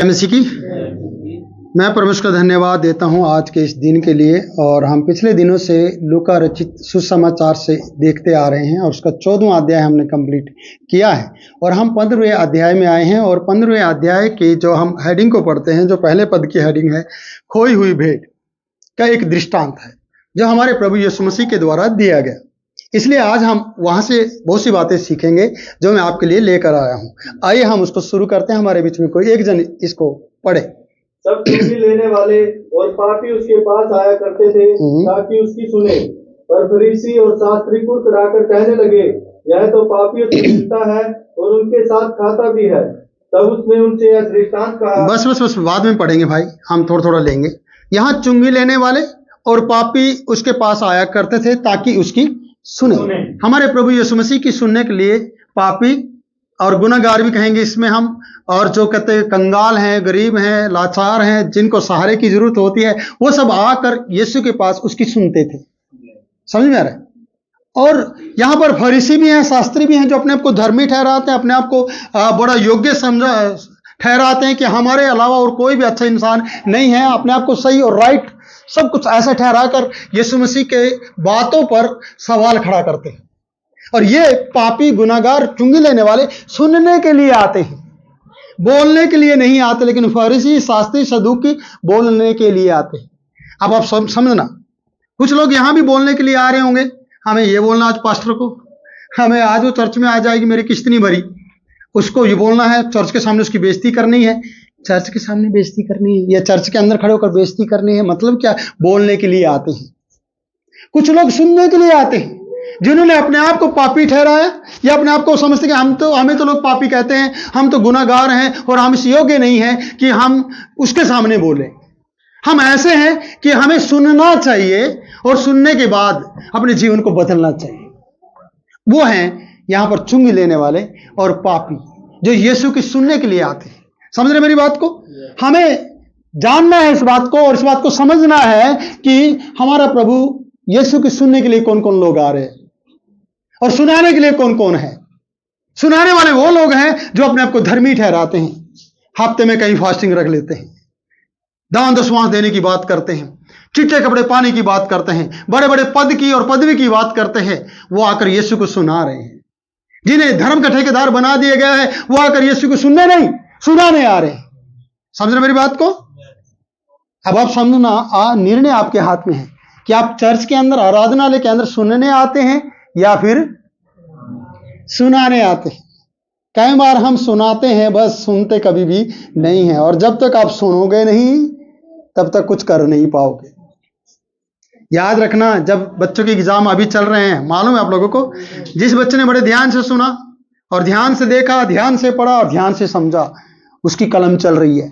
मसीह की मैं परमेश्वर का धन्यवाद देता हूं आज के इस दिन के लिए। और हम पिछले दिनों से लूका रचित सुसमाचार से देखते आ रहे हैं और उसका 14वां अध्याय हमने कंप्लीट किया है और हम 15वें अध्याय में आए हैं। और 15वें अध्याय की जो हम हेडिंग को पढ़ते हैं, जो पहले पद की हेडिंग है, खोई हुई भेंट का एक दृष्टांत है जो हमारे प्रभु यीशु मसीह के द्वारा दिया गया। इसलिए आज हम वहां से बहुत सी बातें सीखेंगे जो मैं आपके लिए लेकर आया हूं। आइए हम उसको शुरू करते हैं। हमारे बीच में कोई एक जन इसको पढ़े। सब चुंगी लेने वाले और पापी उसके पास आया करते थे ताकि उसकी सुने, पर फरीसी और शास्त्री कुड़कुड़ाकर कहने लगे, यह तो पापियों से मिलता है और उनके साथ खाता भी है। तब उसने उनसे यह दृष्टांत कहा। बस बाद में पढ़ेंगे भाई, हम थोड़ा थोड़ा लेंगे। यहाँ चुंगी लेने वाले और पापी उसके पास आया करते थे ताकि उसकी सुने। हमारे प्रभु यीशु मसीह की सुनने के लिए पापी और गुनाहगार भी कहेंगे इसमें हम, और जो कहते हैं कंगाल हैं, गरीब हैं, लाचार हैं, जिनको सहारे की जरूरत होती है, वो सब आकर यीशु के पास उसकी सुनते थे। समझ में आ रहा है? और यहाँ पर फरीसी भी हैं, शास्त्री भी हैं, जो अपने आप को धर्मी ठहराते हैं, अपने आप को बड़ा योग्य समझा ठहराते हैं कि हमारे अलावा और कोई भी अच्छा इंसान नहीं है। अपने आप को सही और राइट सब कुछ ऐसा ठहरा कर यीशु मसीह के बातों पर सवाल खड़ा करते हैं। और ये पापी गुनाहगार चुंगी लेने वाले सुनने के लिए आते हैं, बोलने के लिए नहीं आते। लेकिन फरीसी, शास्त्री, सदूकी बोलने के लिए आते हैं। अब आप समझना, कुछ लोग यहां भी बोलने के लिए आ रहे होंगे, हमें ये बोलना आज पास्टर को, हमें आज वो चर्च में आ जाएगी, मेरी किस्त नहीं भरी, उसको ये बोलना है, चर्च के सामने उसकी बेइज्जती करनी है, चर्च के सामने बेइज्जती करनी है, या चर्च के अंदर खड़े होकर बेइज्जती करनी है। मतलब क्या? बोलने के लिए आते हैं। कुछ लोग सुनने के लिए आते हैं, जिन्होंने अपने आप को पापी ठहराया या अपने आप को समझते कि हमें तो लोग पापी कहते हैं, हम तो गुनाहगार हैं और हम इस योग्य नहीं हैं कि हम उसके सामने बोले। हम ऐसे हैं कि हमें सुनना चाहिए और सुनने के बाद अपने जीवन को बदलना चाहिए। वो हैं यहां पर चुंगी लेने वाले और पापी जो यीशु की सुनने के लिए आते हैं। समझ रहे मेरी बात को? हमें जानना है इस बात को और इस बात को समझना है कि हमारा प्रभु यीशु की सुनने के लिए कौन कौन लोग आ रहे हैं और सुनाने के लिए कौन कौन है। सुनाने वाले वो लोग हैं जो अपने आप को धर्मी ठहराते हैं, हफ्ते में कहीं फास्टिंग रख लेते हैं, दान दशवांश देने की बात करते हैं, चिट्टे कपड़े पाने की बात करते हैं, बड़े बड़े पद की और पदवी की बात करते हैं। वो आकर यीशु को सुना रहे हैं। जिन्हें धर्म का ठेकेदार बना दिया गया है, वो आकर यीशु को सुनने नहीं, सुनाने आ रहे हैं। समझ रहे मेरी बात को? अब आप समझना, निर्णय आपके हाथ में है कि आप चर्च के अंदर, आराधनालय के अंदर सुनने आते हैं या फिर सुनाने आते हैं। कई बार हम सुनाते हैं, बस सुनते कभी भी नहीं है। और जब तक आप सुनोगे नहीं तब तक कुछ कर नहीं पाओगे। याद रखना, जब बच्चों के एग्जाम अभी चल रहे हैं, मालूम है आप लोगों को, जिस बच्चे ने बड़े ध्यान से सुना और ध्यान से देखा, ध्यान से पढ़ा और ध्यान से समझा, उसकी कलम चल रही है।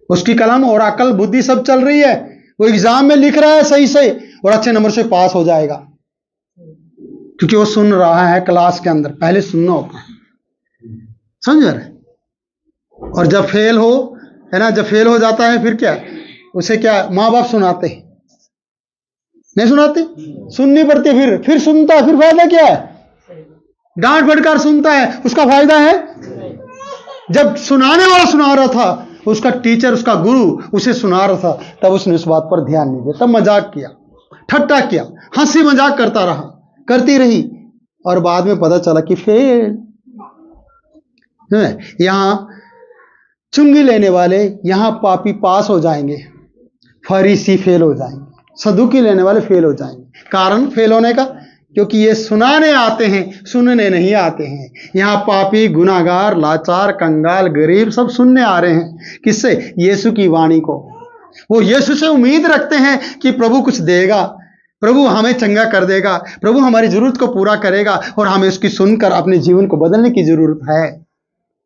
उसकी कलम और अकल बुद्धि सब चल रही है। वो एग्जाम में लिख रहा है सही से और अच्छे नंबर से पास हो जाएगा, क्योंकि वो सुन रहा है क्लास के अंदर। पहले सुनना होता है, समझ रहे? और जब फेल हो, है ना, जब फेल हो जाता है फिर क्या, उसे क्या माँ बाप सुनाते हैं? नहीं सुनाते, सुननी पड़ती है। फिर सुनता है, फिर फायदा क्या है? डांट फटकार सुनता है, उसका फायदा है? जब सुनाने वाला सुना रहा था, उसका टीचर, उसका गुरु उसे सुना रहा था, तब उसने उस बात पर ध्यान नहीं दिया, तब मजाक किया, ठट्टा किया, हंसी मजाक करती रही और बाद में पता चला कि फेल। यहां चुंगी लेने वाले, यहां पापी पास हो जाएंगे, फरीसी फेल हो जाएंगे, सदूकी लेने वाले फेल हो जाएंगे। कारण फेल होने का, क्योंकि ये सुनाने आते हैं, सुनने नहीं आते हैं। यहाँ पापी, गुनाहगार, लाचार, कंगाल, गरीब सब सुनने आ रहे हैं। किससे? यीशु की वाणी को। वो यीशु से उम्मीद रखते हैं कि प्रभु कुछ देगा, प्रभु हमें चंगा कर देगा, प्रभु हमारी जरूरत को पूरा करेगा और हमें उसकी सुनकर अपने जीवन को बदलने की जरूरत है।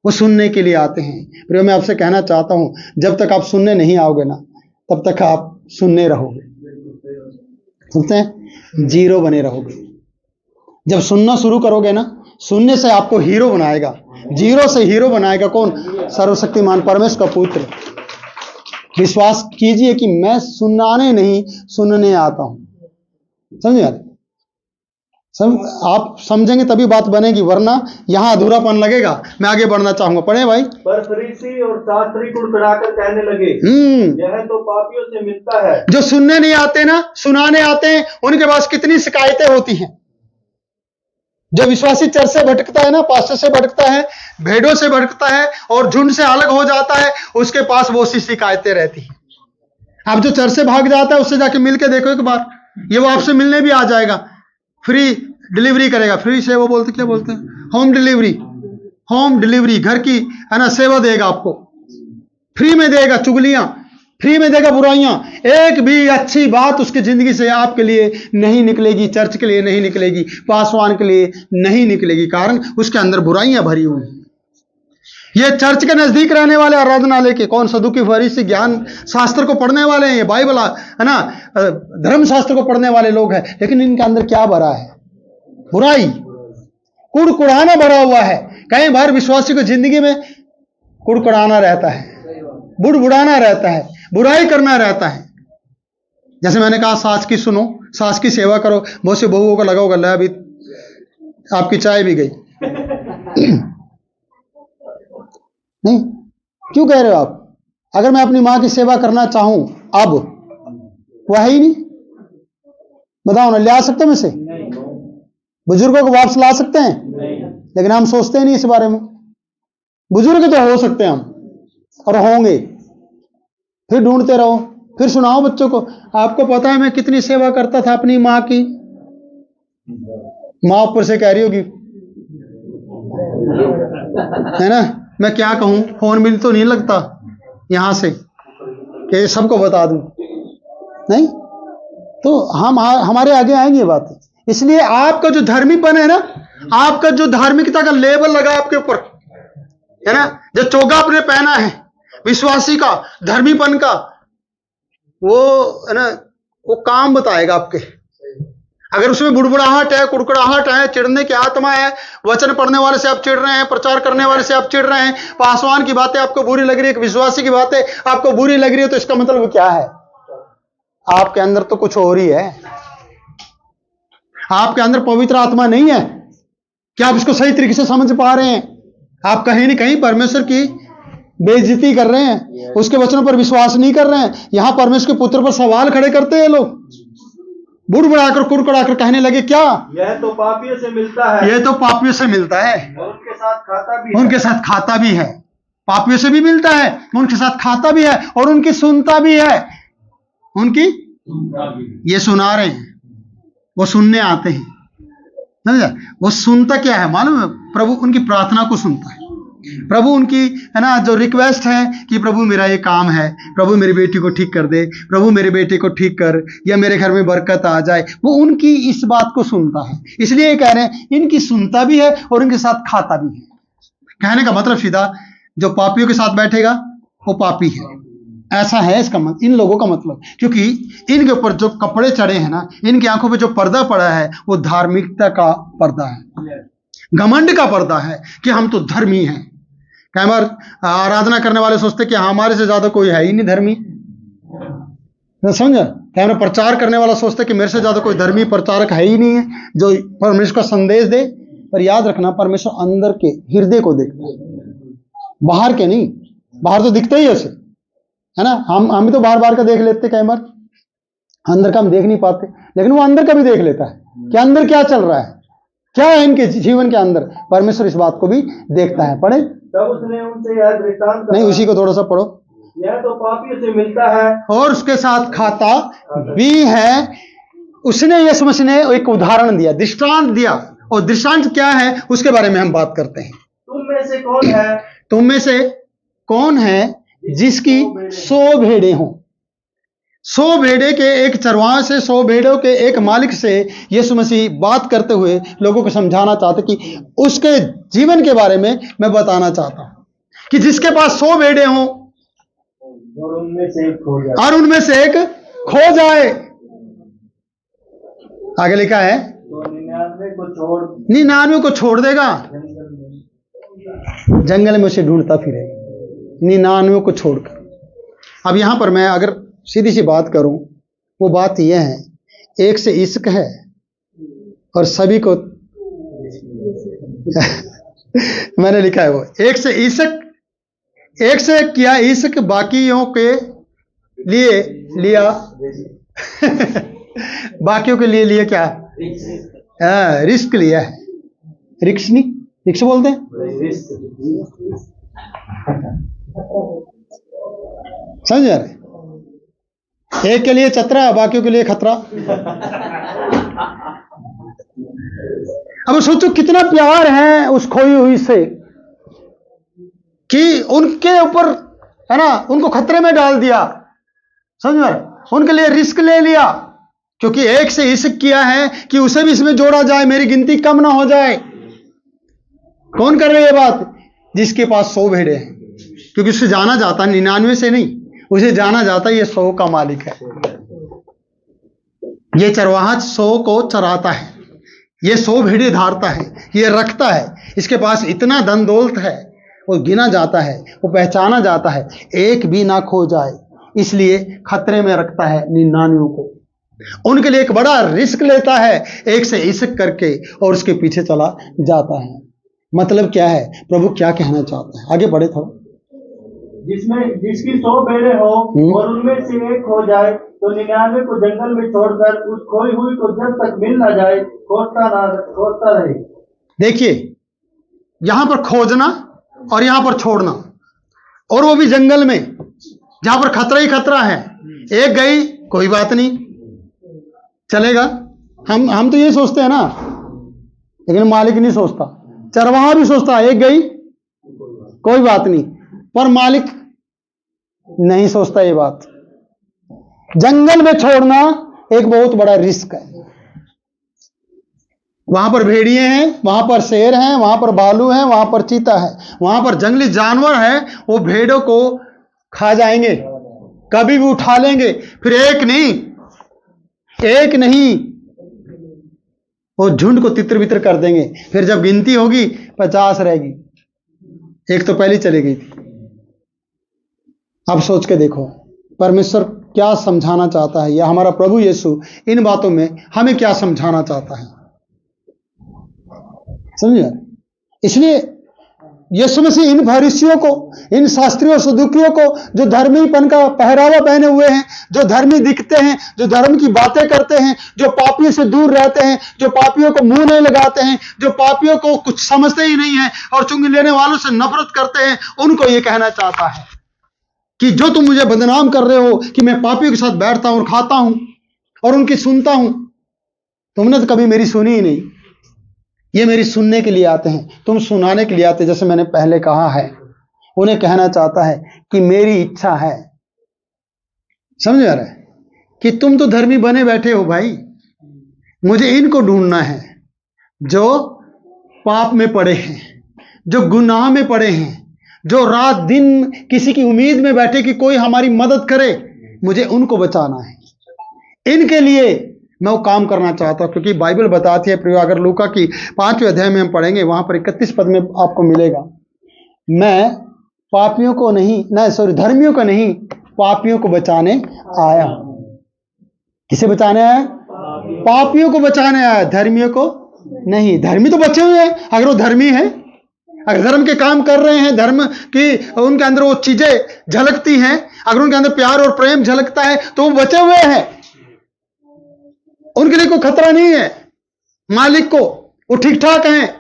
वो सुनने के लिए आते हैं। प्रिय, मैं आपसे कहना चाहता हूं, जब तक आप सुनने नहीं आओगे ना, तब तक आप सुनने रहोगे, सुनते हैं, जीरो बने रहोगे। जब सुनना शुरू करोगे ना, सुनने से आपको हीरो बनाएगा, जीरो से हीरो बनाएगा। कौन? सर्वशक्तिमान परमेश्वर का पुत्र। विश्वास कीजिए कि मैं सुनाने नहीं, सुनने आता हूं। समझे? आप समझेंगे तभी बात बनेगी, वरना यहाँ अधूरापन लगेगा। मैं आगे बढ़ना चाहूंगा, पढ़े भाई। पर फरीसी और शास्त्री कुड़कुड़ाकर कहने लगे, यह तो पापियों से मिलता है। जो सुनने नहीं आते ना, सुनाने आते हैं, उनके पास कितनी शिकायतें होती हैं। जो विश्वासी चर्च से भटकता है ना, पास्टर से भटकता है, भेड़ों से भटकता है और झुंड से अलग हो जाता है, उसके पास वो सी शिकायतें रहती हैं। आप जो चर्च से भाग जाता है, उससे जाके मिल के देखो एक बार, ये वो आपसे मिलने भी आ जाएगा, फ्री डिलीवरी करेगा। फ्री से वो बोलते, क्या बोलते हैं, होम डिलीवरी, होम डिलीवरी, घर की है ना सेवा देगा आपको, फ्री में देगा चुगलियां, फ्री में देगा बुराइयां। एक भी अच्छी बात उसकी जिंदगी से आपके लिए नहीं निकलेगी, चर्च के लिए नहीं निकलेगी, पासवान के लिए नहीं निकलेगी, कारण उसके अंदर बुराइयां भरी हुई हैं। ये चर्च के नजदीक रहने वाले, आराधनालय के, कौन सदुकी फरीसी ज्ञान शास्त्र को पढ़ने वाले हैं, ये बाइबल है ना धर्म शास्त्र को पढ़ने वाले लोग हैं, लेकिन इनके अंदर क्या भरा है? बुराई, कुड़कुड़ाना भरा हुआ है। कई बार विश्वासी को जिंदगी में कुड़कुड़ाना रहता है, बुड़बुड़ाना रहता है, बुराई करना रहता है। जैसे मैंने कहा, सास की सुनो, सास की सेवा करो। बहुत से बहुओं को लगा होगा, ले अभी आपकी चाय भी गई। नहीं, क्यों कह रहे हो आप? अगर मैं अपनी मां की सेवा करना चाहूं, अब वह ही नहीं, बताओ ना, ले आ सकते हैं से? बुजुर्गों को वापस ला सकते हैं? लेकिन हम सोचते नहीं इस बारे में। बुजुर्ग तो हो सकते हैं हम, और होंगे, फिर ढूंढते रहो, फिर सुनाओ बच्चों को। आपको पता है मैं कितनी सेवा करता था अपनी मां की। मां ऊपर से कह रही होगी, है ना, मैं क्या कहूं, फोन मिल तो नहीं लगता यहां से कि सबको बता दूं, नहीं तो हम हमारे आगे आएंगे ये बात। इसलिए आपका जो धर्मीपन है ना, आपका जो धार्मिकता का लेबल लगा आपके ऊपर, है ना, जो चोगा आपने पहना है विश्वासी का, धर्मीपन का, वो है ना, वो काम बताएगा आपके। अगर उसमें बुड़बुड़ाहट है, कुड़कुड़ाहट है, चिढ़ने की आत्मा है, वचन पढ़ने वाले से आप चिढ़ रहे हैं, प्रचार करने वाले से आप चिढ़ रहे हैं, पासवान की बातें आपको बुरी लग रही है, विश्वासी की बातें आपको बुरी लग रही है, तो इसका मतलब क्या है? आपके अंदर तो कुछ और ही है। आपके अंदर पवित्र आत्मा नहीं है। क्या आप इसको सही तरीके से समझ पा रहे हैं? आप कहीं ना कहीं परमेश्वर की बेइज्जती कर रहे हैं, उसके वचनों पर विश्वास नहीं कर रहे हैं। यहां परमेश्वर के पुत्र पर सवाल खड़े करते हैं लोग, बुड़बुड़ाकर कुड़कुड़ाकर कहने लगे, क्या यह तो पापियों से मिलता है, यह तो पापियों से मिलता है, और उनके साथ खाता भी है। उनके साथ खाता भी है। पापियों से भी मिलता है, उनके साथ खाता भी है, और उनकी सुनता भी है। उनकी ये सुना रहे हैं, वो सुनने आते हैं, समझा? वो सुनता क्या है मालूम है? प्रभु उनकी प्रार्थना को सुनता है। प्रभु उनकी है ना जो रिक्वेस्ट है कि प्रभु मेरा ये काम है, प्रभु मेरी बेटी को ठीक कर दे, प्रभु मेरे बेटे को ठीक कर, या मेरे घर में बरकत आ जाए, वो उनकी इस बात को सुनता है। इसलिए ये कह रहे हैं, इनकी सुनता भी है और उनके साथ खाता भी है। कहने का मतलब सीधा, जो पापियों के साथ बैठेगा वो पापी है, ऐसा है इसका मतलब, इन लोगों का मतलब। क्योंकि इनके ऊपर जो कपड़े चढ़े हैं ना, इनकी आंखों पे जो पर्दा पड़ा है, वो धार्मिकता का पर्दा है, घमंड का पर्दा है कि हम तो धर्मी हैं। कई बार आराधना करने वाले सोचते कि हमारे से ज्यादा कोई है ही नहीं धर्मी, समझा? कई बार प्रचार करने वाला सोचते कि मेरे से ज्यादा कोई धर्मी प्रचारक है ही नहीं है जो परमेश्वर का संदेश दे। पर याद रखना, परमेश्वर अंदर के हृदय को देखता है, बाहर के नहीं। बाहर तो दिखते ही ऐसे, है ना, हम तो बाहर का देख लेते, कई बार अंदर का हम देख नहीं पाते, लेकिन वो अंदर का भी देख लेता है कि अंदर क्या चल रहा है, क्या है इनके जीवन के अंदर। परमेश्वर इस बात को भी देखता है। पढ़े, तब उसने उनसे यह दृष्टांत कहा, नहीं उसी को थोड़ा सा पढ़ो, यह तो पापियों से मिलता है और उसके साथ खाता भी है। उसने यीशु मसीह ने एक उदाहरण दिया, दृष्टांत दिया, और दृष्टांत क्या है उसके बारे में हम बात करते हैं। तुम में से कौन है जिसकी 100 भेड़ें हों? 100 भेड़े के एक चरवाहे से, 100 भेड़ों के एक मालिक से यीशु मसीह बात करते हुए लोगों को समझाना चाहते कि उसके जीवन के बारे में मैं बताना चाहता हूं कि जिसके पास 100 भेड़े हों और उनमें से एक खो जाए। आगे लिखा है, तो 99 को छोड़ देगा, जंगल में उसे ढूंढता फिरेगा, 99 को छोड़कर। अब यहां पर मैं अगर सीधी सी बात करूं, वो बात यह है, एक से इश्क है और सभी को मैंने लिखा है वो एक से किया ईसक, बाकियों के लिए लिया बाकियों के लिए क्या? रिस्क लिया है। रिक्स नहीं, रिक्स बोलते हैं, समझ रहे? एक के लिए चतरा, बाकियों के लिए खतरा। अब सोचो कितना प्यार है उस खोई हुई से कि उनके ऊपर, है ना, उनको खतरे में डाल दिया, समझ रहे? उनके लिए रिस्क ले लिया, क्योंकि एक से इश्क किया है कि उसे भी इसमें जोड़ा जाए, मेरी गिनती कम ना हो जाए। कौन कर रही है बात? जिसके पास 100 भेड़े हैं, क्योंकि उसे जाना जाता 99 से नहीं, उसे जाना जाता ये 100 का मालिक है। ये चरवाहा 100 को चराता है, ये 100 भेड़े धारता है, ये रखता है, इसके पास इतना धन दौलत है, वो गिना जाता है, वो पहचाना जाता है, एक भी ना खो जाए, इसलिए खतरे में रखता है 99 को। उनके लिए एक बड़ा रिस्क लेता है, एक से इश्क करके, और उसके पीछे चला जाता है। मतलब क्या है? प्रभु क्या कहना चाहते हैं? आगे बढ़े थोड़ा। जिसकी 100 भेड़ें हो और उनमें से एक खो जाए तो 99 को जंगल में छोड़कर उस खोई हुई को जब तक मिल ना जाए खोजता रहे। देखिए, यहां पर खोजना और यहां पर छोड़ना, और वो भी जंगल में जहां पर खतरा ही खतरा है। एक गई, कोई बात नहीं, चलेगा। हम तो ये सोचते हैं ना, लेकिन मालिक नहीं सोचता। चरवाहा भी सोचता है, एक गई कोई बात नहीं, पर मालिक नहीं सोचता ये बात। जंगल में छोड़ना एक बहुत बड़ा रिस्क है। वहां पर भेड़िए हैं, वहां पर शेर हैं, वहां पर भालू हैं, वहां पर चीता है, वहां पर जंगली जानवर है, वो भेड़ों को खा जाएंगे, कभी भी उठा लेंगे। फिर एक नहीं, वो झुंड को तितर बितर कर देंगे। फिर जब गिनती होगी 50 रहेगी, एक तो पहले चली गई थी। अब सोच के देखो परमेश्वर क्या समझाना चाहता है, या हमारा प्रभु यीशु इन बातों में हमें क्या समझाना चाहता है, समझे? इसलिए यीशु मसीह इन फरीसियों को, इन शास्त्रियों सदूकियों को, जो धर्मीपन का पहरावा पहने हुए हैं, जो धर्मी दिखते हैं, जो धर्म की बातें करते हैं, जो पापियों से दूर रहते हैं, जो पापियों को मुंह नहीं लगाते हैं, जो पापियों को कुछ समझते ही नहीं है और चुंगी लेने वालों से नफरत करते हैं, उनको ये कहना चाहता है कि जो तुम मुझे बदनाम कर रहे हो कि मैं पापियों के साथ बैठता हूं और खाता हूं और उनकी सुनता हूं, तुमने तो कभी मेरी सुनी ही नहीं। ये मेरी सुनने के लिए आते हैं, तुम सुनाने के लिए आते हैं। जैसे मैंने पहले कहा है, उन्हें कहना चाहता है कि मेरी इच्छा है, समझ आ रहा है, कि तुम तो धर्मी बने बैठे हो भाई, मुझे इनको ढूंढना है जो पाप में पड़े हैं, जो गुनाह में पड़े हैं, जो रात दिन किसी की उम्मीद में बैठे कि कोई हमारी मदद करे, मुझे उनको बचाना है। इनके लिए मैं वो काम करना चाहता हूं, क्योंकि बाइबल बताती है, अगर लूका की 5वें अध्याय में हम पढ़ेंगे, वहां पर 31 पद में आपको मिलेगा, मैं पापियों को नहीं, धर्मियों को नहीं, पापियों को बचाने आया। किसे बचाने आया? पापियों को बचाने आया, धर्मियों को नहीं। धर्मी तो बचे हुए हैं, अगर वो धर्मी है, अगर धर्म के काम कर रहे हैं, धर्म की उनके अंदर वो चीजें झलकती हैं, अगर उनके अंदर प्यार और प्रेम झलकता है, तो वो बचे हुए हैं, उनके लिए कोई खतरा नहीं है। मालिक को वो ठीक ठाक हैं,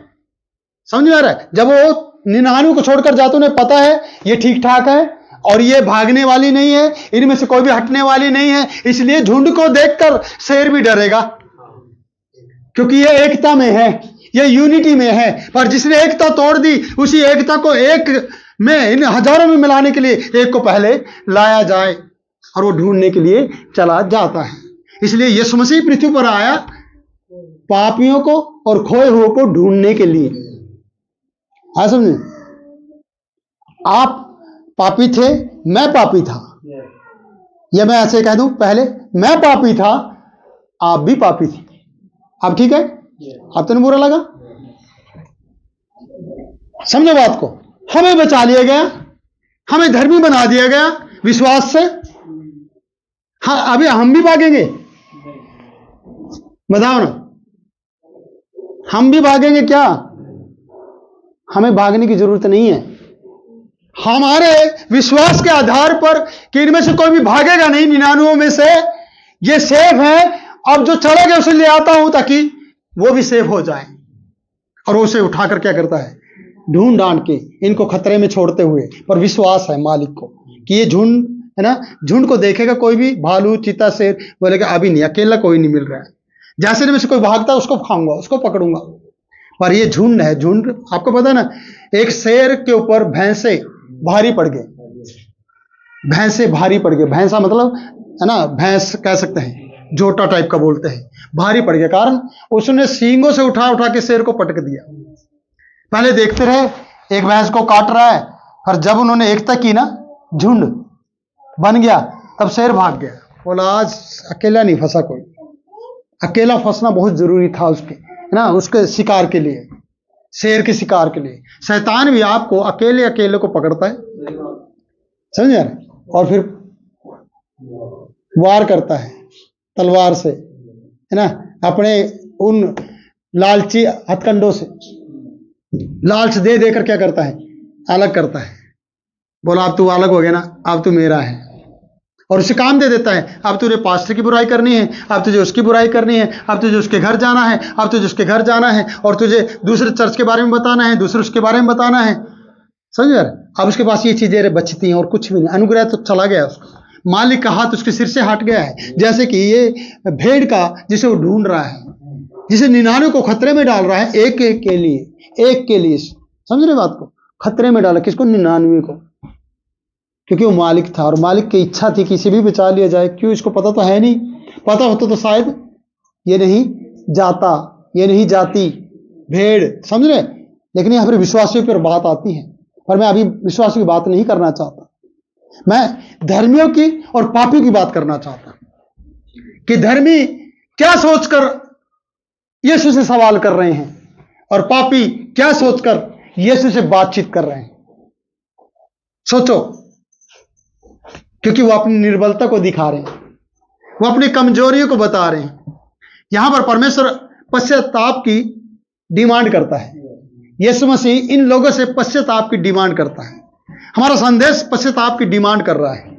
समझ में आ रहा है? जब वो 99 को छोड़कर जाते, उन्हें पता है ये ठीक ठाक है और ये भागने वाली नहीं है, इनमें से कोई भी हटने वाली नहीं है, इसलिए झुंड को देखकर शेर भी डरेगा, क्योंकि ये एकता में है, ये यूनिटी में है। पर जिसने एकता तोड़ दी, उसी एकता को एक में, इन हजारों में मिलाने के लिए एक को पहले लाया जाए, और वो ढूंढने के लिए चला जाता है। इसलिए यीशु मसीह पृथ्वी पर आया पापियों को और खोए हुए को ढूंढने के लिए। हाँ, समझे? आप पापी थे, मैं पापी था, या मैं ऐसे कह दूं, पहले मैं पापी था, आप भी पापी थे। अब ठीक है? अब तो नहीं बुरा लगा? समझो बात को। हमें बचा लिया गया, हमें धर्मी बना दिया गया विश्वास से। हाँ, अभी हम भी भागेंगे, बताओ ना? हम भी भागेंगे क्या? हमें भागने की जरूरत नहीं है। हमारे विश्वास के आधार पर कि इनमें से कोई भी भागेगा नहीं, 99 में से ये सेफ है। अब जो चला गया उसे ले आता हूं ताकि वो भी सेफ हो जाए। और उसे उठाकर क्या करता है? ढूंढ डांड के इनको खतरे में छोड़ते हुए, पर विश्वास है मालिक को कि ये झुंड है ना, झुंड को देखेगा कोई भी, भालू चीता शेर, बोलेगा अभी नहीं, अकेला कोई नहीं मिल रहा है। जैसे इनमें से कोई भागता है उसको खाऊंगा, उसको पकड़ूंगा। पर ये झुंड है, झुंड आपको पता ना, एक शेर के ऊपर भैंसे भारी पड़ गए, भैंसे भारी पड़ गए। भैंसा मतलब है ना, भैंस कह सकते हैं, जोटा टाइप का बोलते हैं, भारी पड़ गया। कारण उसने सींगों से उठा उठा के शेर को पटक दिया। पहले देखते रहे एक भैंस को काट रहा है, पर जब उन्होंने एकता की ना, झुंड बन गया, तब शेर भाग गया। बोला आज अकेला नहीं फंसा कोई, अकेला फंसना बहुत जरूरी था उसके, है ना, उसके शिकार के लिए, शेर के शिकार के लिए। शैतान भी आपको अकेले अकेले को पकड़ता है, समझ रहे? और फिर वार करता है तलवार से, है ना, अपने उन लालची हथकंडों से लालच दे देकर क्या करता है? अलग करता है। बोला अब तू अलग हो गया ना, अब तू मेरा है। और उसे काम दे देता है, अब तुझे पास्टर की बुराई करनी है, अब तुझे उसकी बुराई करनी है, अब तुझे उसके घर जाना है, अब तुझे उसके घर जाना है, और तुझे दूसरे चर्च के बारे में बताना है, दूसरे उसके बारे में बताना है। समझ यार? अब उसके पास ये चीजें बचती हैं और कुछ भी नहीं। अनुग्रह तो चला गया उसका, मालिक का हाथ उसके सिर से हट गया है। जैसे कि ये भेड़ का जिसे वो ढूंढ रहा है, जिसे 99 को खतरे में डाल रहा है, एक एक के लिए, एक के लिए। समझ रहे बात को? खतरे में डाला किसको? 99 को, क्योंकि वो मालिक था और मालिक की इच्छा थी कि इसे भी बचा लिया जाए। क्यों? इसको पता तो है नहीं, पता होता तो शायद ये नहीं जाता, ये नहीं जाती भेड़। समझ रहे? लेकिन यहाँ पर विश्वासियों पर बात आती है, पर मैं अभी विश्वासियों की बात नहीं करना चाहता, मैं धर्मियों की और पापियों की बात करना चाहता कि धर्मी क्या सोचकर यीशु से सवाल कर रहे हैं और पापी क्या सोचकर यीशु से बातचीत कर रहे हैं। सोचो, क्योंकि वो अपनी निर्बलता को दिखा रहे हैं, वो अपनी कमजोरियों को बता रहे हैं। यहां पर परमेश्वर पश्चाताप की डिमांड करता है। यीशु मसीह इन लोगों से पश्चाताप की डिमांड करता है। हमारा संदेश पश्चाताप की डिमांड कर रहा है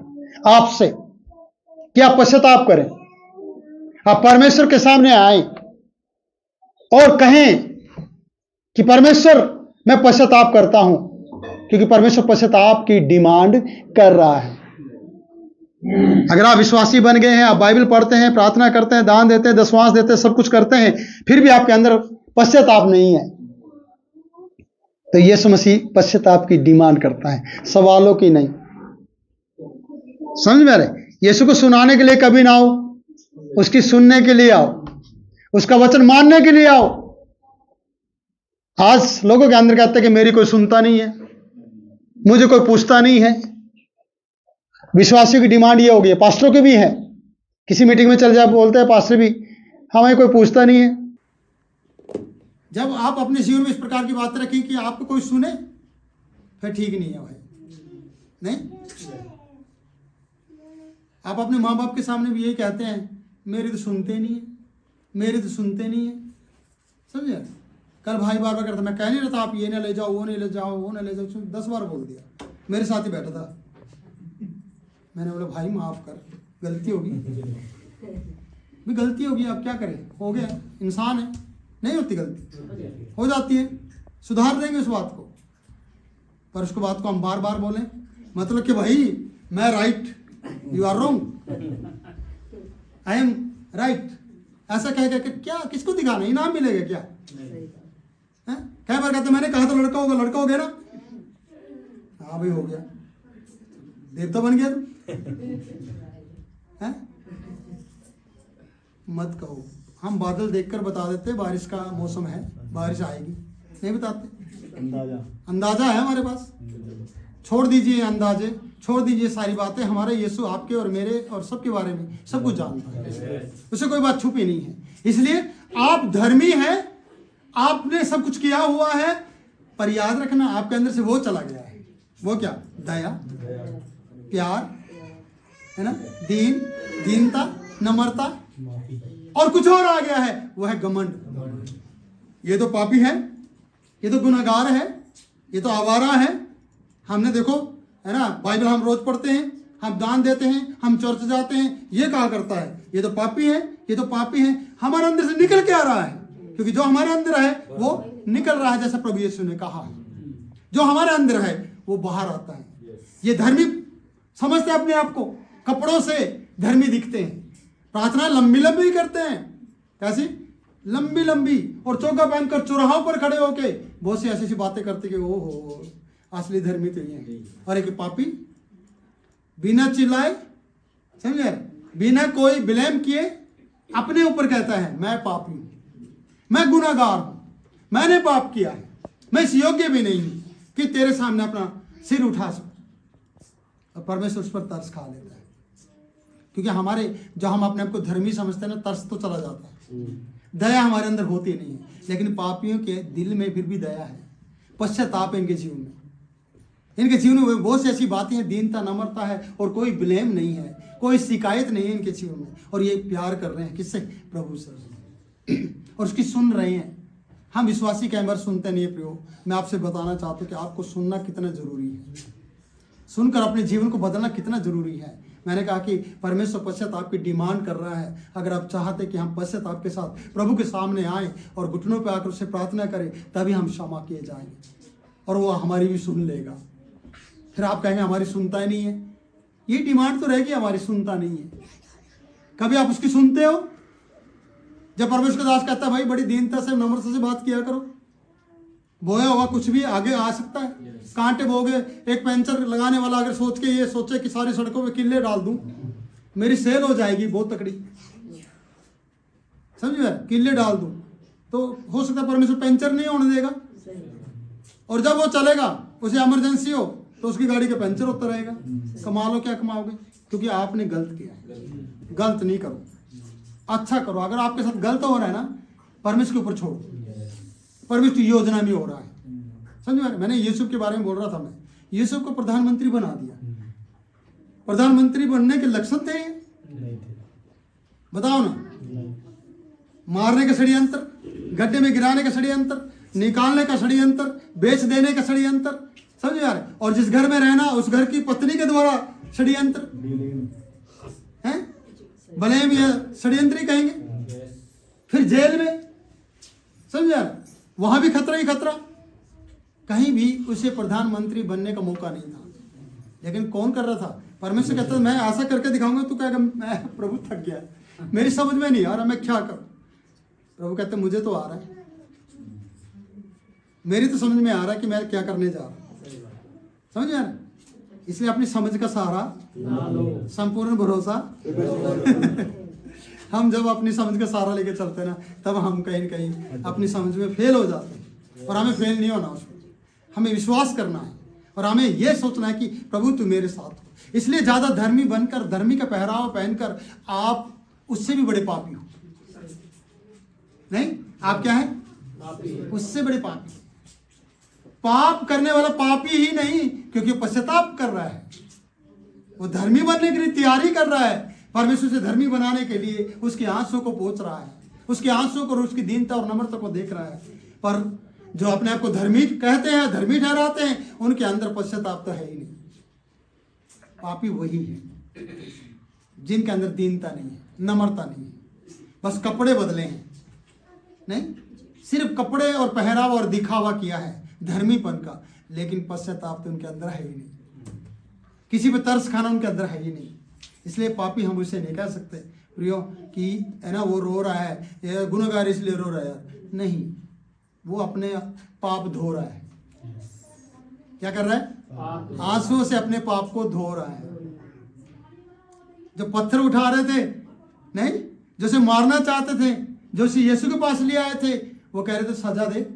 आपसे कि आप पश्चाताप करें, आप परमेश्वर के सामने आए और कहें कि परमेश्वर मैं पश्चाताप करता हूं, क्योंकि परमेश्वर पश्चाताप की डिमांड कर रहा है। अगर आप विश्वासी बन गए हैं, आप बाइबल पढ़ते हैं, प्रार्थना करते हैं, दान देते हैं, दशमांश देते हैं, सब कुछ करते हैं, फिर भी आपके अंदर पश्चाताप नहीं है, तो यीशु मसीह पश्चाताप की डिमांड करता है, सवालों की नहीं। समझ में आ रहे? यीशु को सुनाने के लिए कभी ना आओ, उसकी सुनने के लिए आओ, उसका वचन मानने के लिए आओ। आज लोगों के अंदर कहते हैं कि मेरी कोई सुनता नहीं है, मुझे कोई पूछता नहीं है। विश्वासियों की डिमांड ये हो गई है, पास्टरों की भी है। किसी मीटिंग में चल जाए, बोलते हैं पास्टर भी, हमें कोई पूछता नहीं है। जब आप अपने जीवन में इस प्रकार की बात रखें कि आपको कोई सुने, फिर ठीक नहीं है भाई। नहीं, आप अपने माँ बाप के सामने भी यही कहते हैं, मेरी तो सुनते नहीं है, मेरी तो सुनते नहीं है। समझे? कल भाई बार बार करता, मैं कह नहीं रहा था आप ये ना ले जाओ, वो नहीं ले जाओ, वो ना ले जाओ, 10 बार बोल दिया। मेरे साथ ही बैठा था, मैंने बोला भाई माफ कर, गलती होगी, भी गलती होगी, आप क्या करें, हो गया, इंसान है, नहीं होती गलती, हो जाती है, सुधार देंगे उस बात को। पर उसको बात को हम बार बार बोलें, मतलब कि भाई मैं right, you are wrong, I am right, ऐसा कह के क्या किसको दिखाना? इनाम मिलेगा क्या? कई बार कहते मैंने कहा तो लड़का होगा, लड़का हो गया ना, हाँ भाई हो गया, देवता बन गया तुम। मत कहो, हम बादल देखकर बता देते बारिश का मौसम है, बारिश आएगी, नहीं बताते। अंदाजा है हमारे पास। छोड़ दीजिए अंदाजे, छोड़ दीजिए सारी बातें। हमारे यीशु आपके और मेरे और सबके बारे में सब कुछ जानता है, उसे कोई बात छुपी नहीं है। इसलिए आप धर्मी हैं, आपने सब कुछ किया हुआ है, पर याद रखना आपके अंदर से वो चला गया है। वो क्या? दया, प्यार, है ना, दीनता, नम्रता, और कुछ और आ गया है, वो है घमंड। ये तो पापी है, ये तो गुनहगार है, ये तो आवारा है। हमने देखो है ना, बाइबल हम रोज पढ़ते हैं, हम दान देते हैं, हम चर्च जाते हैं, ये कहा करता है ये तो पापी है, ये तो पापी है। हमारे अंदर से निकल के आ रहा है, क्योंकि जो हमारे अंदर है वो निकल रहा है, जैसा प्रभु यीशु ने कहा है। जो हमारे अंदर है वो बाहर आता है। ये धर्मी समझते हैं अपने आप को, कपड़ों से धर्मी दिखते हैं, प्रार्थना लंबी लंबी करते हैं, कैसी लंबी लंबी, और चौका पहनकर चौराहों पर खड़े होके बहुत सी ऐसी ऐसी बातें करते कि ओ हो असली धर्मी तो ये है। और एक पापी बिना चिल्लाए, समझे, बिना कोई ब्लेम किए अपने ऊपर कहता है मैं पापी हूं, मैं गुनाहगार हूं, मैंने पाप किया है, मैं इस योग्य भी नहीं हूं कि तेरे सामने अपना सिर उठा सकूं। और परमेश्वर उस पर तरस खा लेता है, क्योंकि हमारे जो हम अपने आप को धर्मी समझते हैं ना, तरस तो चला जाता है, दया हमारे अंदर होती नहीं है। लेकिन पापियों के दिल में फिर भी दया है, पश्चाताप है इनके जीवन में। इनके जीवन में बहुत सी ऐसी बातें हैं, दीनता नम्रता है, और कोई ब्लेम नहीं है, कोई शिकायत नहीं है इनके जीवन में। और ये प्यार कर रहे हैं किससे? प्रभु से, और उसकी सुन रहे हैं। हम विश्वासी कई बार सुनते नहीं है प्रियो। मैं आपसे बताना चाहता हूँ कि आपको सुनना कितना जरूरी है, सुनकर अपने जीवन को बदलना कितना जरूरी है। मैंने कहा कि परमेश्वर पश्चाताप की डिमांड कर रहा है। अगर आप चाहते कि हम पश्चाताप के साथ प्रभु के सामने आए और घुटनों पर आकर उससे प्रार्थना करें, तभी हम क्षमा किए जाएंगे, और वो हमारी भी सुन लेगा। फिर आप कहेंगे हमारी सुनता ही नहीं है, ये डिमांड तो रहेगी, हमारी सुनता नहीं है। कभी आप उसकी सुनते हो? जब परमेश्वर का दास कहता है भाई बड़ी दीनता से नम्रता से बात किया करो, बोया हुआ कुछ भी आगे आ सकता है, कांटे बोगे। एक पेंचर लगाने वाला अगर सोच के ये सोचे कि सारी सड़कों पे किले डाल दूं, मेरी सेल हो जाएगी बहुत तकड़ी, समझे, किले डाल दूं, तो हो सकता है परमेश्वर पेंचर नहीं होने देगा। और जब वो चलेगा, उसे इमरजेंसी हो, तो उसकी गाड़ी का पंचर होता रहेगा। कमा लो क्या कमाओगे, क्योंकि आपने गलत किया है। गलत नहीं करो, अच्छा करो। अगर आपके साथ गलत हो रहा है ना, परमेश्वर के ऊपर छोड़ो, परमेश्वर की योजना में हो रहा है। समझ, मैंने यूसुफ के बारे में बोल रहा था, मैं यूसुफ को प्रधानमंत्री बना दिया। प्रधानमंत्री बनने के लक्षण थे ये? बताओ ना। मारने का षड्यंत्र, गड्ढे में गिराने का षड्यंत्र, निकालने का षड्यंत्र, बेच देने का षड्यंत्र, समझ यार। और जिस घर में रहना उस घर की पत्नी के द्वारा षड्यंत्र है, बलेम या षड्यंत्र ही कहेंगे। फिर जेल में, समझ यार, वहां भी खतरा ही खतरा। कहीं भी उसे प्रधानमंत्री बनने का मौका नहीं था। लेकिन कौन कर रहा था? परमेश्वर कहता है मैं ऐसा करके दिखाऊंगा, तू कहेगा मैं प्रभु थक गया, मेरी समझ में नहीं आ रहा, मैं क्या करूं। प्रभु कहते मुझे तो आ रहा है, मेरी तो समझ में आ रहा है कि मैं क्या करने जा रहा हूं, समझ यार। इसलिए अपनी समझ का सहारा, संपूर्ण भरोसा हम जब अपनी समझ का सहारा लेके चलते हैं ना, तब हम कहीं न कहीं अपनी समझ में फेल हो जाते हैं। और हमें फेल नहीं होना, उसमें हमें विश्वास करना है, और हमें यह सोचना है कि प्रभु तू मेरे साथ हो। इसलिए ज्यादा धर्मी बनकर, धर्मी का पहरावा पहनकर आप उससे भी बड़े पापी हो। नहीं, आप क्या है? उससे बड़े पापी। पाप करने वाला पापी ही नहीं, क्योंकि पश्चाताप कर रहा है, वो धर्मी बनने के लिए तैयारी कर रहा है। परमेश्वर से धर्मी बनाने के लिए उसके आंसू को पोंछ रहा है, उसके आंसू को, उसकी दीनता और नम्रता को देख रहा है। पर जो अपने आप को धर्मी कहते हैं, धर्मी ठहराते हैं, उनके अंदर पश्चाताप तो है ही नहीं। पापी वही है जिनके अंदर दीनता नहीं है, नम्रता नहीं है, बस कपड़े बदले हैं। नहीं, सिर्फ कपड़े और पहरावा और दिखावा किया है धर्मीपन का, लेकिन पश्चाताप तो उनके अंदर है ही नहीं। किसी पे तरस खाना उनके अंदर है ही नहीं। इसलिए पापी हम उसे नहीं कह सकते प्रियो कि है ना वो रो रहा है, ये गुनहगार इसलिए रो रहा है यार। नहीं, वो अपने पाप धो रहा है। क्या कर रहा है? आंसुओं से अपने पाप को धो रहा है। जो पत्थर उठा रहे थे, नहीं, जो उसे मारना चाहते थे, जो उसे यीशु के पास ले आए थे, वो कह रहे थे सजा दे।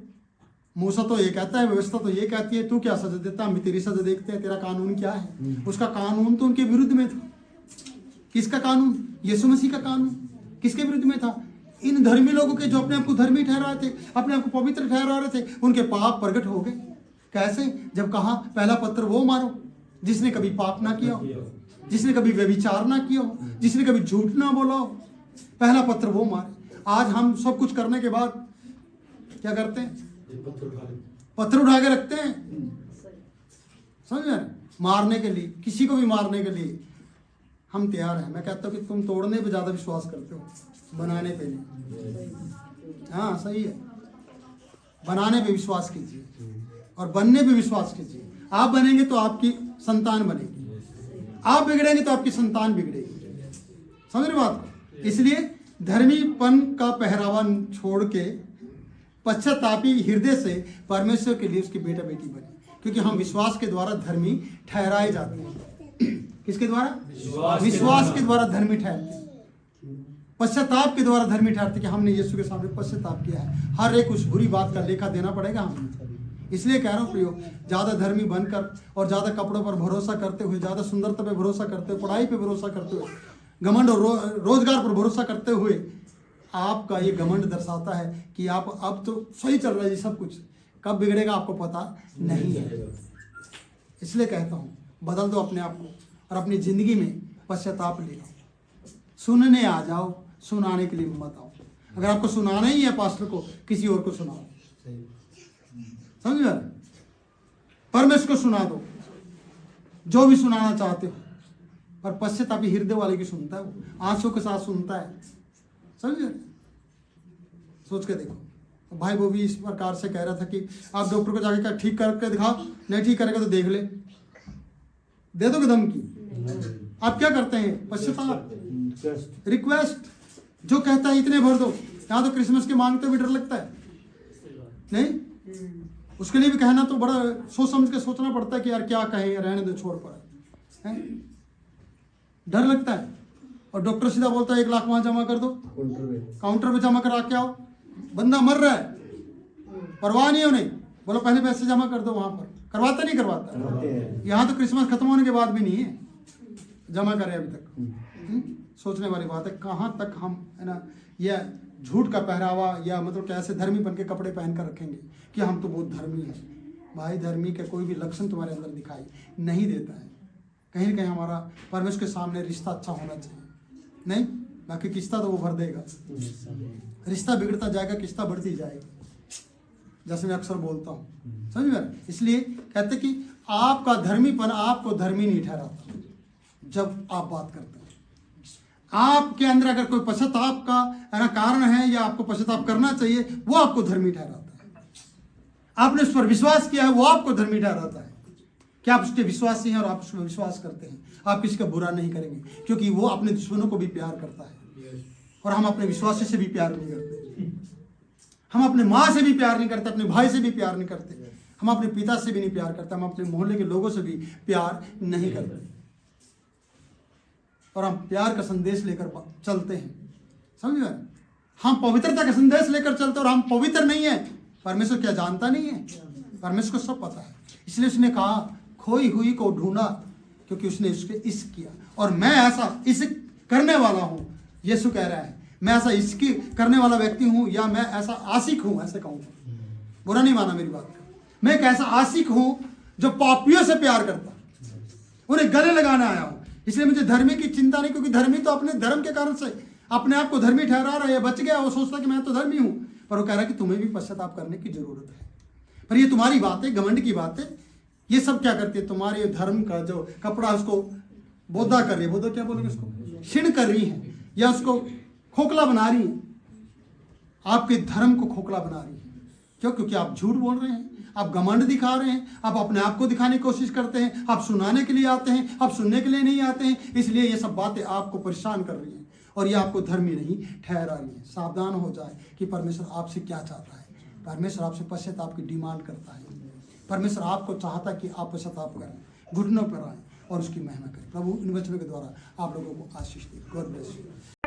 मूसा तो ये कहता है, व्यवस्था तो ये कहती है, तू क्या सजा देता? हम भी तेरी सजा देखते हैं, तेरा कानून क्या है? उसका कानून तो उनके विरुद्ध में था। किसका कानून? यीशु मसीह का कानून किसके विरुद्ध में था? इन धर्मी लोगों के, जो अपने आप को धर्मी ठहरा थे, अपने आप को पवित्र ठहरा रहे थे, उनके पाप प्रकट हो गए। कैसे? जब कहा पहला पत्थर वो मारो जिसने कभी पाप ना किया हो, जिसने कभी व्यभिचार ना किया हो, जिसने कभी झूठ ना बोला हो, पहला पत्थर वो मारे। आज हम सब कुछ करने के बाद क्या करते हैं? पत्थर उठा के रखते हैं, समझ में? मारने के लिए, किसी को भी मारने के लिए हम तैयार हैं। मैं कहता हूँ कि तुम तोड़ने पे ज़्यादा विश्वास करते हो, बनाने पे नहीं। हाँ सही है, बनाने पे विश्वास कीजिए और बनने पे विश्वास कीजिए। आप बनेंगे तो आपकी संतान बनेगी, आप बिगड़ेंगे तो आपकी संतान बिगड़ेगी। समझ रहे बात को? इसलिए धर्मीपन का पहरावा छोड़ के पश्चातापी हृदय से परमेश्वर के लिए उसकी बेटा बेटी बने, क्योंकि हम विश्वास के द्वारा धर्मी ठहराए जाते हैं। किसके द्वारा? विश्वास के द्वारा धर्मी ठहरते हैं, पश्चाताप के द्वारा धर्मी ठहरते कि हमने यीशु के सामने पश्चाताप किया है। हर एक उस बुरी बात का लेखा देना पड़ेगा हमें। इसलिए कह रहा हूँ प्रियो, ज़्यादा धर्मी बनकर और ज़्यादा कपड़ों पर भरोसा करते हुए, ज़्यादा सुंदरता पर भरोसा करते हुए, पढ़ाई पर भरोसा करते हुए, घमंड और रोजगार पर भरोसा करते हुए, आपका ये घमंड दर्शाता है कि आप अब तो सही चल रहा है जी सब कुछ, कब बिगड़ेगा आपको पता नहीं है। इसलिए कहता हूँ बदल दो अपने आप को और अपनी ज़िंदगी में पश्चाताप ले आओ। सुनने आ जाओ, सुनाने के लिए मत आओ। अगर आपको सुनाना ही है पास्टर को, किसी और को सुनाओ। समझ रहे? परमेश्वर को सुना दो जो भी सुनाना चाहते हो, पर पश्चातापी हृदय वाले की सुनता है, वो आंसू के साथ सुनता है। समझ रहे? सोच के देखो। भाई वो भी इस प्रकार से कह रहा था कि आप डॉक्टर को जाके क्या ठीक करके दिखाओ, नहीं ठीक करेगा तो देख ले, दे दोगे धमकी? आप क्या करते हैं? पश्चाताप, रिक्वेस्ट। जो कहता है इतने भर दो। यहाँ तो क्रिसमस के मांगते भी डर लगता है, नहीं? उसके लिए भी कहना तो बड़ा सोच समझ के सोचना पड़ता है कि यार क्या कहें, रहने दो, छोड़ पड़े, डर लगता है। और डॉक्टर सीधा बोलता है 1 लाख वहां जमा कर दो, काउंटर पे जमा करा के आओ। बंदा मर रहा है, परवाह नहीं हो, नहीं बोलो पहले पैसे जमा कर दो वहां पर। करवाता नहीं करवाता? यहाँ तो क्रिसमस खत्म होने के बाद भी नहीं है जमा करे अभी तक। सोचने वाली बात है कहाँ तक हम, है ना, यह झूठ का पहरावा या मतलब कैसे धर्मी बन के कपड़े पहन कर रखेंगे कि हम तो बहुत धर्मी हैं। भाई धर्मी का कोई भी लक्षण तुम्हारे अंदर दिखाई नहीं देता है। कहीं ना कहीं हमारा परमेश्वर के सामने रिश्ता अच्छा होना चाहिए, नहीं? बाकी किस्ता तो वो भर देगा, रिश्ता बिगड़ता जाएगा, किस्ता बढ़ती जाएगी, जैसे मैं अक्सर बोलता हूँ। समझ में? इसलिए कहते कि आपका धर्मीपन आपको धर्मी नहीं ठहराता। जब आप बात करते हैं, आपके अंदर अगर कोई पश्चाताप का कारण है या आपको पश्चाताप करना चाहिए, वो आपको धर्मी ठहराता है। आपने उस पर विश्वास किया है, वो आपको धर्मी ठहराता है कि आप उसके विश्वासी हैं और आप उसमें विश्वास करते हैं। आप किसी का बुरा नहीं करेंगे, क्योंकि वो अपने दुश्मनों को भी प्यार करता है और हम अपने विश्वासी से भी प्यार नहीं करते। हम अपने माँ से भी प्यार नहीं करते, अपने भाई से भी प्यार नहीं करते, हम अपने पिता से भी नहीं प्यार करते, हम अपने मोहल्ले के लोगों से भी प्यार नहीं करते। और हम प्यार का संदेश लेकर चलते हैं। समझ गए? हम पवित्रता का संदेश लेकर चलते और हम पवित्र नहीं है। परमेश्वर क्या जानता नहीं है? परमेश्वर को सब पता है। इसलिए उसने कहा खोई हुई को ढूंढा, क्योंकि उसने उसके इश्क किया। और मैं ऐसा इश्क करने वाला हूँ, यीशु कह रहा है, मैं ऐसा इश्क करने वाला व्यक्ति हूँ, या मैं ऐसा आशिक हूँ, ऐसे कहूँ, बुरा नहीं माना मेरी बात का। मैं एक ऐसा आशिक हूँ जो पापियों से प्यार करता, उन्हें गले लगाने आया हूँ। इसलिए मुझे धर्मी की चिंता नहीं, क्योंकि धर्मी तो अपने धर्म के कारण से अपने आप को धर्मी ठहरा रहा है, बच गया, वो सोचता कि मैं तो धर्मी हूँ। पर वो कह रहा है कि तुम्हें भी पश्चाताप करने की जरूरत है। पर ये तुम्हारी बात है, घमंड की बात है, ये सब क्या करती है? तुम्हारे धर्म का जो कपड़ा उसको बोधा कर रही है, बोधा क्या बोलेंगे उसको, क्षीण कर रही है, या उसको खोखला बना रही है। आपके धर्म को खोखला बना रही है। क्यों? क्योंकि आप झूठ बोल रहे हैं, आप घमंड दिखा रहे हैं, आप अपने आप को दिखाने की कोशिश करते हैं, आप सुनाने के लिए आते हैं, आप सुनने के लिए नहीं आते हैं। इसलिए ये सब बातें आपको परेशान कर रही हैं और ये आपको धर्मी नहीं ठहरा रही है। सावधान हो जाए कि परमेश्वर आपसे क्या चाहता है। परमेश्वर आपसे पश्चाताप की डिमांड करता है। परमेश्वर आपको चाहता है कि आप पश्चाताप करें, घुटनों पर आएं और उसकी महिमा करें। प्रभु इन वचनों के द्वारा आप लोगों को आशीष दे। God bless you.